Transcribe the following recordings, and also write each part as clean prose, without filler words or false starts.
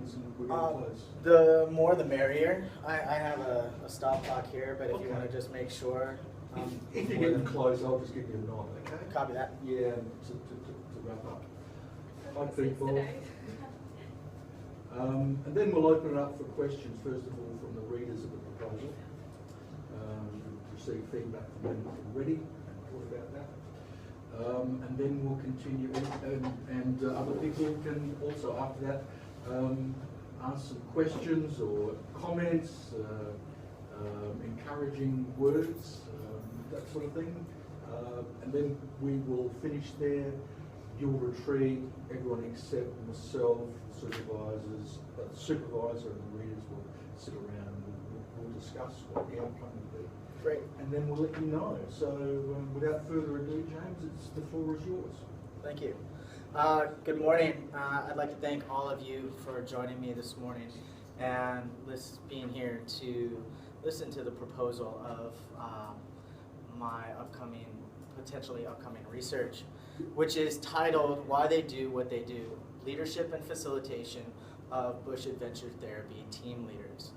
questions and we're going to close? The more the merrier. I have a stop clock here, but if Okay. you want to just make sure. If you're getting close, I'll just give you a nod, okay? Copy that. Yeah, to wrap up. Hi, people. And then we'll open it up for questions, first of all, from the readers of the proposal. Receive feedback from them already and talk about that. And then we'll continue, and other people can also, after that, ask some questions or comments, encouraging words, that sort of thing. And then we will finish there. You'll retreat, everyone except myself, the supervisors, the supervisor and the readers will sit around and we'll discuss what the outcome will be. Great. And then we'll let you know. So without further ado, James, the floor is yours. Thank you. Good morning. I'd like to thank all of you for joining me this morning and being here to listen to the proposal of my potentially upcoming research, which is titled Why They Do What They Do, Leadership and Facilitation of Bush Adventure Therapy Team Leaders.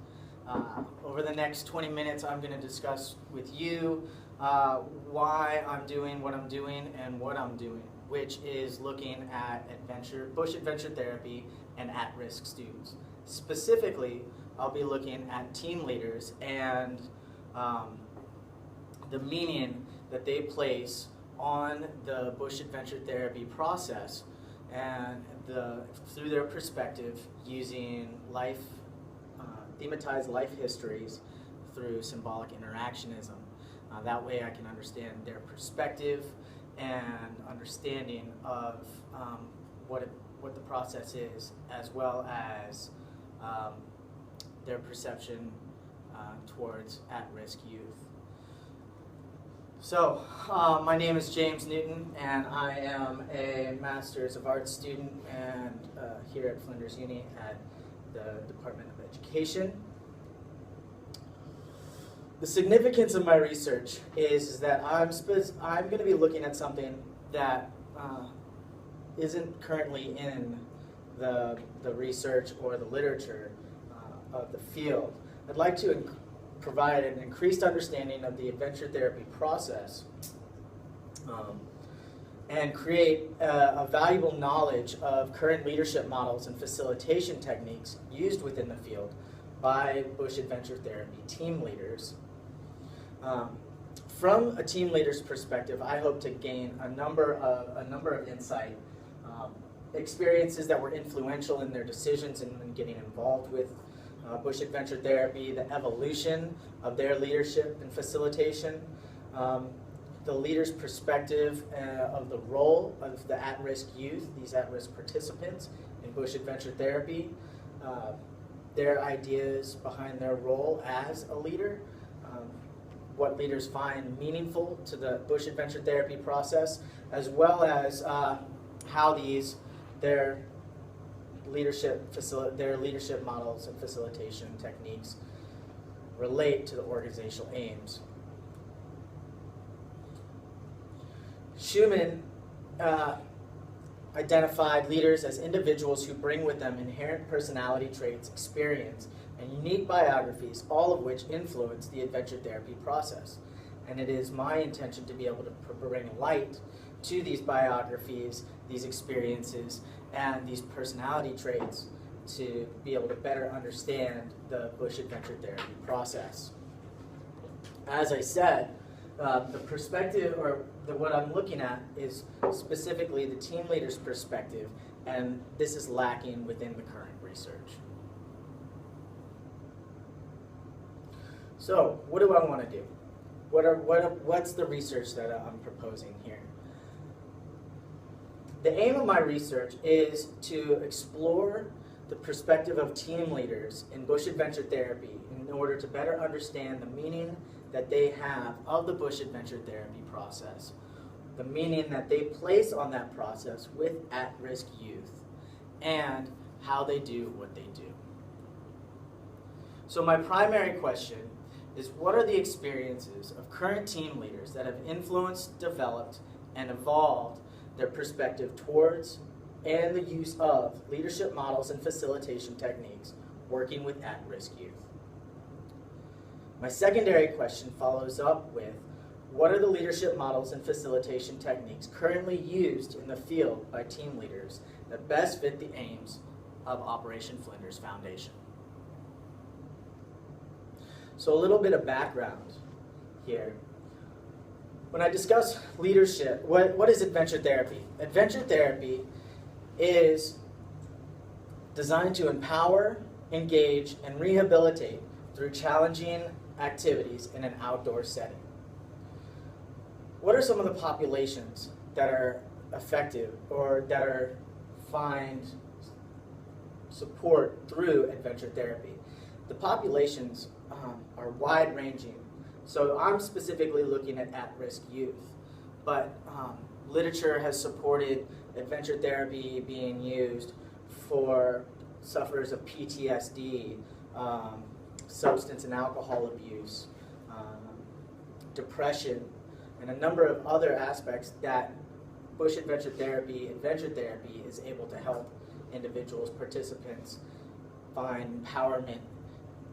Over the next 20 minutes, I'm going to discuss with you why I'm doing what I'm doing and what I'm doing, which is looking at Bush Adventure Therapy and at-risk students. Specifically, I'll be looking at team leaders and the meaning that they place on the Bush Adventure Therapy process and through their perspective using thematized life histories through symbolic interactionism. That way I can understand their perspective and understanding of what the process is, as well as their perception towards at-risk youth. So, my name is James Newton, and I am a Master's of Arts student and here at Flinders Uni at the Department of Education. The significance of my research is that I'm going to be looking at something that isn't currently in the research or the literature of the field. I'd like to provide an increased understanding of the adventure therapy process and create a valuable knowledge of current leadership models and facilitation techniques used within the field by Bush Adventure Therapy team leaders. From a team leader's perspective, I hope to gain a number of insight, experiences that were influential in their decisions in getting involved with Bush Adventure Therapy, the evolution of their leadership and facilitation, the leader's perspective of the role of the at-risk youth, these at-risk participants in Bush Adventure Therapy, their ideas behind their role as a leader, what leaders find meaningful to the Bush Adventure Therapy process, as well as how their leadership models and facilitation techniques relate to the organizational aims. Schumann identified leaders as individuals who bring with them inherent personality traits, experience, and unique biographies, all of which influence the adventure therapy process. And it is my intention to be able to bring light to these biographies, these experiences, and these personality traits to be able to better understand the Bush Adventure Therapy process. As I said, the perspective, or what I'm looking at, is specifically the team leader's perspective, and this is lacking within the current research. So, what do I want to do? What's the research that I'm proposing here? The aim of my research is to explore the perspective of team leaders in Bush Adventure Therapy in order to better understand the meaning that they have of the Bush Adventure Therapy process, the meaning that they place on that process with at-risk youth, and how they do what they do. So my primary question is, what are the experiences of current team leaders that have influenced, developed, and evolved their perspective towards and the use of leadership models and facilitation techniques working with at-risk youth. My secondary question follows up with, what are the leadership models and facilitation techniques currently used in the field by team leaders that best fit the aims of Operation Flinders Foundation? So a little bit of background here. When I discuss leadership, what is adventure therapy? Adventure therapy is designed to empower, engage, and rehabilitate through challenging activities in an outdoor setting. What are some of the populations that are effective or that find support through adventure therapy? The populations are wide-ranging. So I'm specifically looking at at-risk youth, but literature has supported adventure therapy being used for sufferers of PTSD, substance and alcohol abuse, depression, and a number of other aspects that Bush adventure therapy is able to help individuals, participants, find empowerment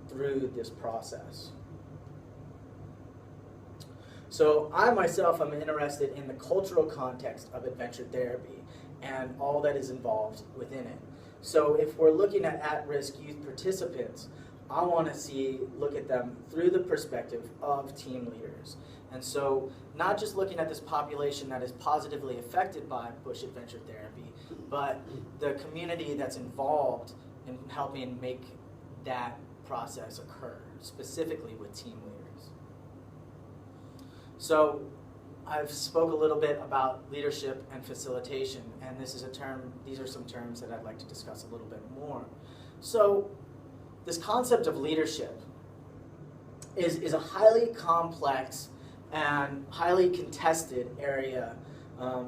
through this process. So I myself am interested in the cultural context of adventure therapy and all that is involved within it. So if we're looking at-risk youth participants, I want to look at them through the perspective of team leaders. And so not just looking at this population that is positively affected by Bush adventure therapy, but the community that's involved in helping make that process occur, specifically with team leaders. So I've spoke a little bit about leadership and facilitation, and these are some terms that I'd like to discuss a little bit more. So this concept of leadership is a highly complex and highly contested area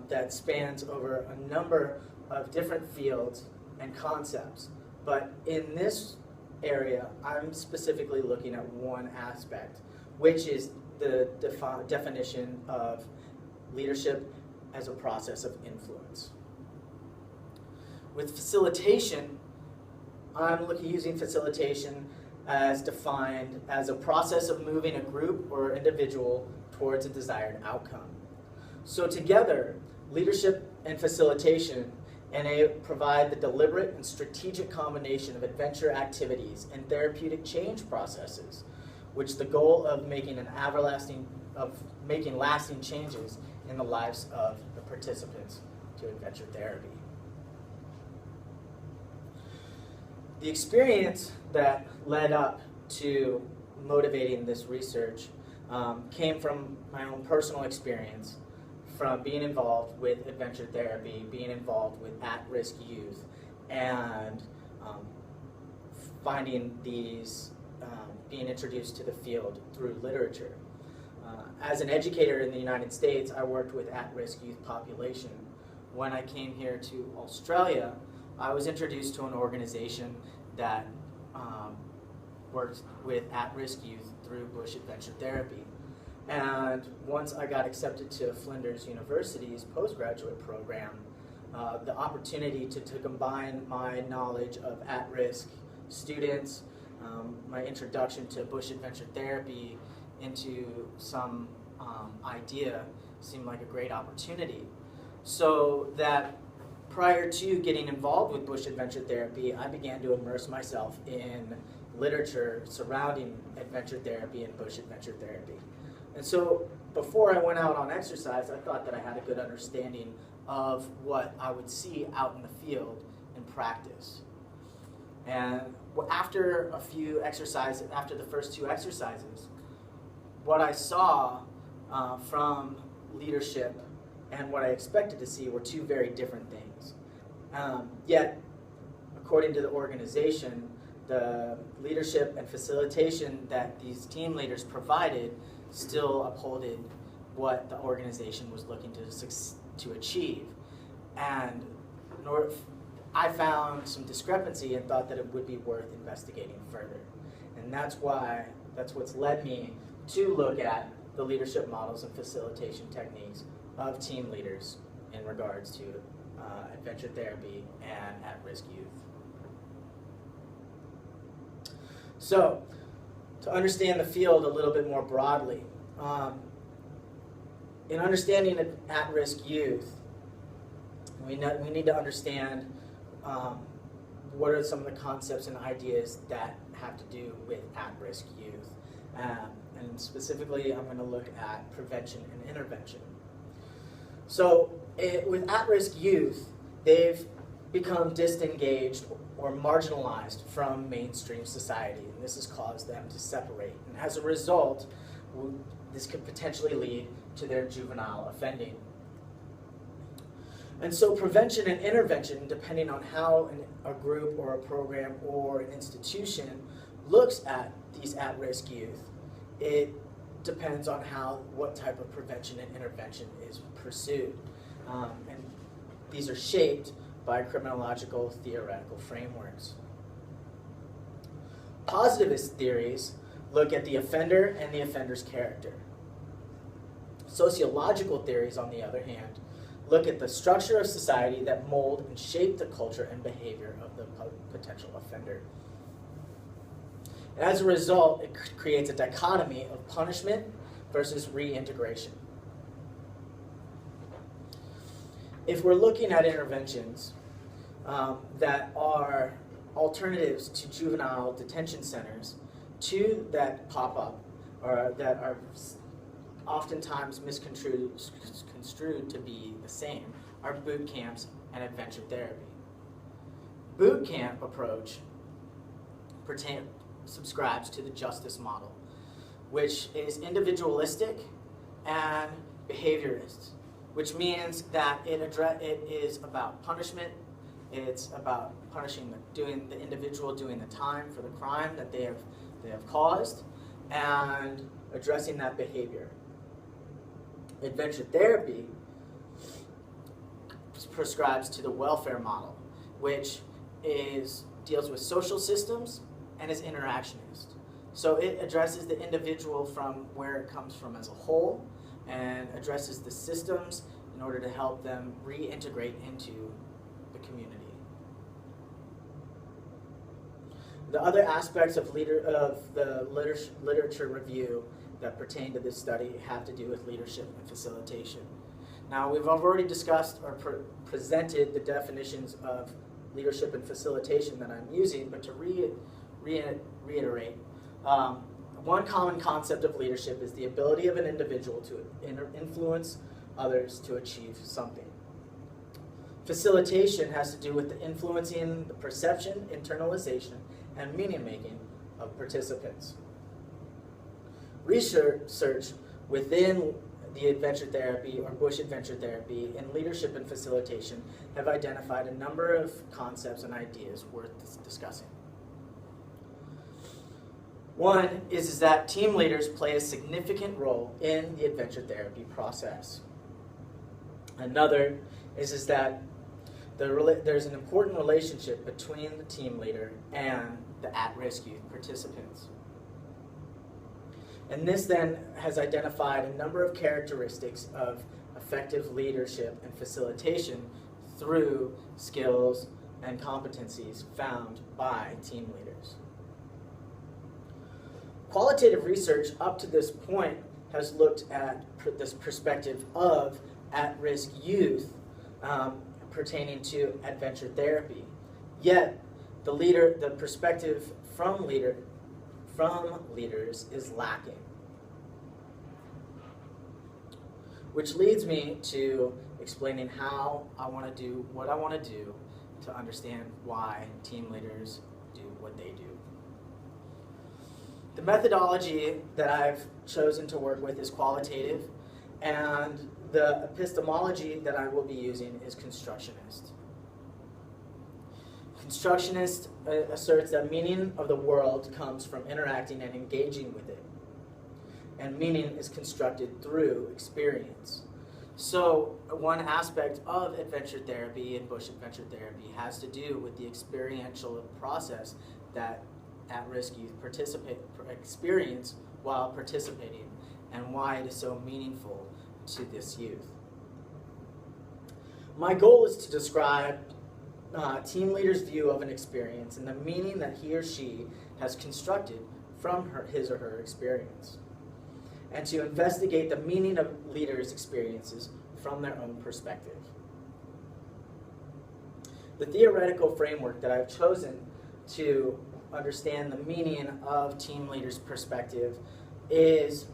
that spans over a number of different fields and concepts. But in this area, I'm specifically looking at one aspect, which is the definition of leadership as a process of influence. With facilitation, I'm using facilitation as defined as a process of moving a group or individual towards a desired outcome. So together, leadership and facilitation provide the deliberate and strategic combination of adventure activities and therapeutic change processes, which the goal of making lasting changes in the lives of the participants to adventure therapy. The experience that led up to motivating this research came from my own personal experience from being involved with adventure therapy, being involved with at-risk youth, and finding these being introduced to the field through literature. As an educator in the United States, I worked with at-risk youth population. When I came here to Australia, I was introduced to an organization that worked with at-risk youth through Bush adventure therapy. And once I got accepted to Flinders University's postgraduate program, the opportunity to combine my knowledge of at-risk students, my introduction to Bush adventure therapy into some idea seemed like a great opportunity. So that prior to getting involved with Bush adventure therapy, I began to immerse myself in literature surrounding adventure therapy and Bush adventure therapy. And so before I went out on exercise, I thought that I had a good understanding of what I would see out in the field in practice. And after a few exercises, after the first two exercises, what I saw from leadership and what I expected to see were two very different things. Yet, according to the organization, the leadership and facilitation that these team leaders provided still upholded what the organization was looking to achieve. And I found some discrepancy and thought that it would be worth investigating further. And that's what's led me to look at the leadership models and facilitation techniques of team leaders in regards to adventure therapy, and at-risk youth. So, to understand the field a little bit more broadly, in understanding at-risk youth, we need to understand what are some of the concepts and ideas that have to do with at-risk youth. And specifically, I'm going to look at prevention and intervention. So with at-risk youth, they've become disengaged or marginalized from mainstream society, and this has caused them to separate. And as a result, this could potentially lead to their juvenile offending. And so prevention and intervention, depending on how a group or a program or an institution looks at these at-risk youth, it depends on what type of prevention and intervention is pursued. And these are shaped by criminological theoretical frameworks. Positivist theories look at the offender and the offender's character. Sociological theories, on the other hand, look at the structure of society that mold and shape the culture and behavior of the potential offender. And as a result, it creates a dichotomy of punishment versus reintegration. If we're looking at interventions that are alternatives to juvenile detention centers, two that pop up or that are oftentimes misconstrued to be the same are boot camps and adventure therapy. Boot camp approach subscribes to the justice model, which is individualistic and behaviorist, which means that it is about punishment. It's about punishing the individual doing the time for the crime that they have caused, and addressing that behavior. Adventure therapy prescribes to the welfare model, which deals with social systems and is interactionist. So it addresses the individual from where it comes from as a whole, and addresses the systems in order to help them reintegrate into the community. The other aspects of the literature review that pertain to this study have to do with leadership and facilitation. Now, we've already discussed or presented the definitions of leadership and facilitation that I'm using, but to reiterate, one common concept of leadership is the ability of an individual to influence others to achieve something. Facilitation has to do with the influencing the perception, internalization, and meaning-making of participants. Research within the adventure therapy or Bush adventure therapy and leadership and facilitation have identified a number of concepts and ideas worth discussing. One is that team leaders play a significant role in the adventure therapy process. Another is that there's an important relationship between the team leader and the at-risk youth participants. And this then has identified a number of characteristics of effective leadership and facilitation through skills and competencies found by team leaders. Qualitative research up to this point has looked at this perspective of at-risk youth pertaining to adventure therapy. Yet, the perspective from leaders is lacking. Which leads me to explaining how I want to do what I want to do to understand why team leaders do what they do. The methodology that I've chosen to work with is qualitative, and the epistemology that I will be using is constructionist. Constructionist asserts that meaning of the world comes from interacting and engaging with it, and meaning is constructed through experience. So one aspect of adventure therapy and Bush adventure therapy has to do with the experiential process that at-risk youth experience while participating, and why it is so meaningful to this youth. My goal is to describe team leader's view of an experience and the meaning that he or she has constructed from his or her experience, and to investigate the meaning of leaders' experiences from their own perspective. The theoretical framework that I've chosen to understand the meaning of team leaders' perspective is,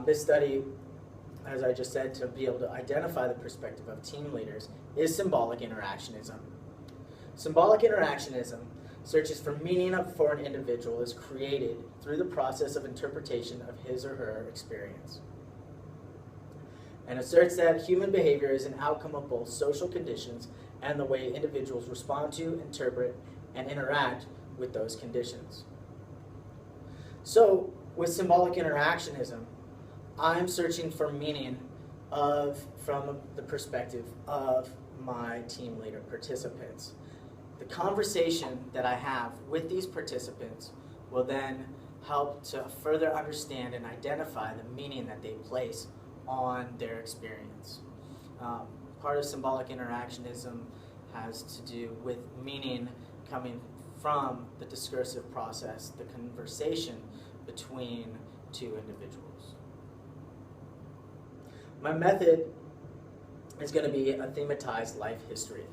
this study, as I just said, to be able to identify the perspective of team leaders, is symbolic interactionism. Symbolic interactionism searches for meaning for an individual is created through the process of interpretation of his or her experience, and asserts that human behavior is an outcome of both social conditions and the way individuals respond to, interpret, and interact with those conditions. So, with symbolic interactionism, I'm searching for meaning from the perspective of my team leader participants. The conversation that I have with these participants will then help to further understand and identify the meaning that they place on their experience. Part of symbolic interactionism has to do with meaning coming from the discursive process, the conversation between two individuals. My method is going to be a thematized life history.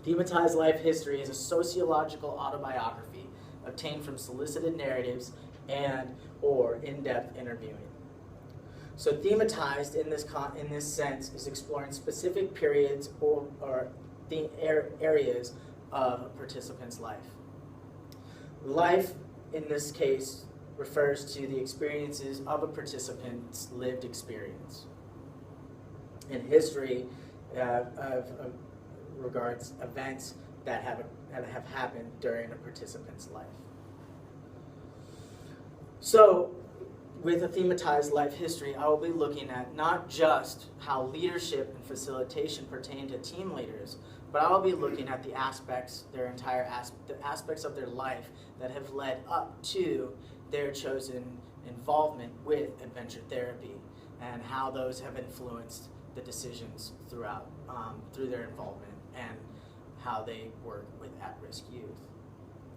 Thematized life history is a sociological autobiography obtained from solicited narratives and or in-depth interviewing. So thematized in this sense is exploring specific periods or the areas of a participant's life. Life, in this case, refers to the experiences of a participant's lived experience. And history regards events that have happened during a participant's life. So, with a thematized life history, I will be looking at not just how leadership and facilitation pertain to team leaders, but I will be looking at the aspects of their life that have led up to their chosen involvement with adventure therapy, and how those have influenced the decisions through their involvement and how they work with at-risk youth.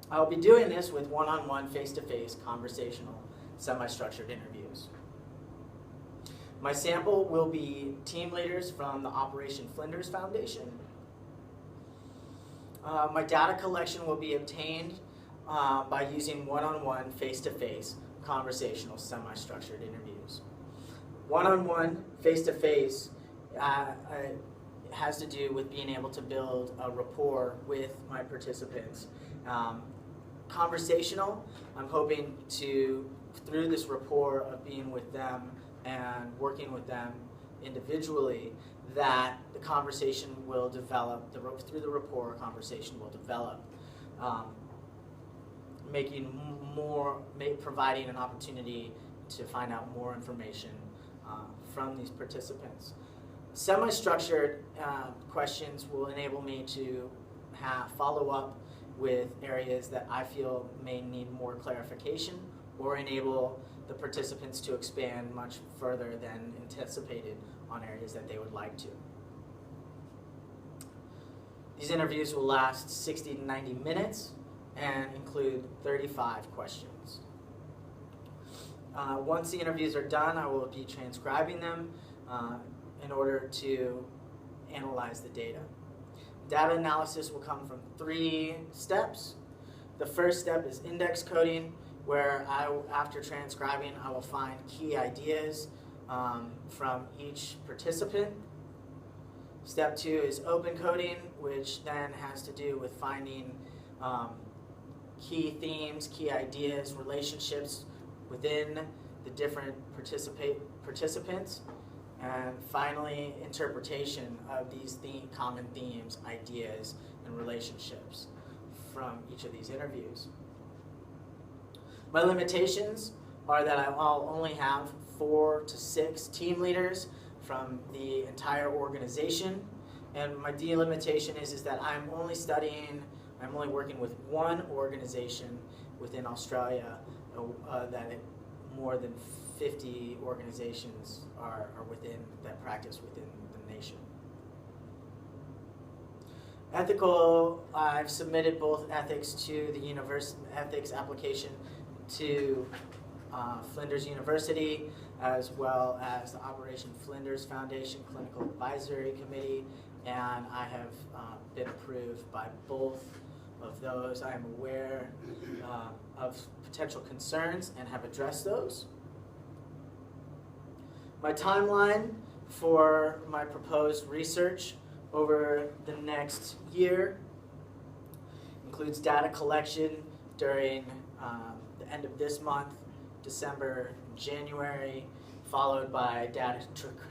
I'll be doing this with one-on-one, face-to-face, conversational, semi-structured interviews. My sample will be team leaders from the Operation Flinders Foundation. My data collection will be obtained by using one-on-one, face-to-face, conversational, semi-structured interviews. One-on-one, face-to-face has to do with being able to build a rapport with my participants. Conversational, I'm hoping to, through this rapport of being with them and working with them individually, that the conversation will develop, through the rapport, conversation will develop, providing an opportunity to find out more information from these participants. Semi-structured questions will enable me to follow up with areas that I feel may need more clarification, or enable the participants to expand much further than anticipated on areas that they would like to. These interviews will last 60 to 90 minutes and include 35 questions. Once the interviews are done, I will be transcribing them in order to analyze the data. Data analysis will come from 3 steps. The first step is index coding, where after transcribing, I will find key ideas from each participant. Step 2 is open coding, which then has to do with finding key themes, key ideas, relationships within the different participants. And finally, interpretation of these common themes, ideas, and relationships from each of these interviews. My limitations are that I'll only have 4 to 6 team leaders from the entire organization. And my delimitation is that I'm only working with one organization within Australia that more than 50 organizations are within that practice within the nation. Ethical, I've submitted both ethics to the ethics application to Flinders University, as well as the Operation Flinders Foundation Clinical Advisory Committee, and I have been approved by both of those. I am aware of potential concerns and have addressed those. My timeline for my proposed research over the next year includes data collection during the end of this month, December, January, followed by data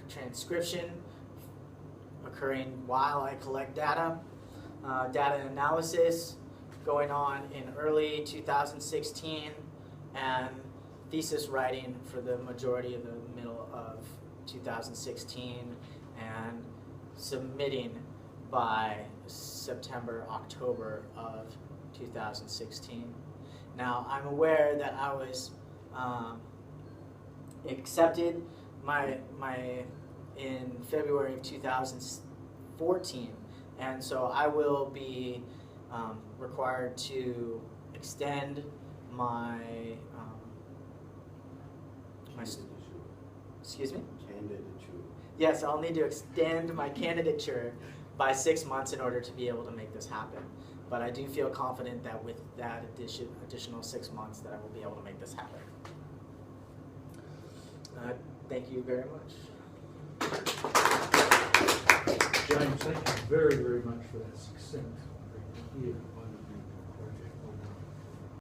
transcription occurring while I collect data, data analysis going on in early 2016, and thesis writing for the majority of the middle of 2016, and submitting by September, October of 2016. Now, I'm aware that I was accepted in February of 2014, and so I will be required to extend my excuse me? Candidature. Yes, I'll need to extend my candidature by 6 months in order to be able to make this happen. But I do feel confident that with that additional 6 months that I will be able to make this happen. Thank you very much. James, thank you very, very much for that succinct review.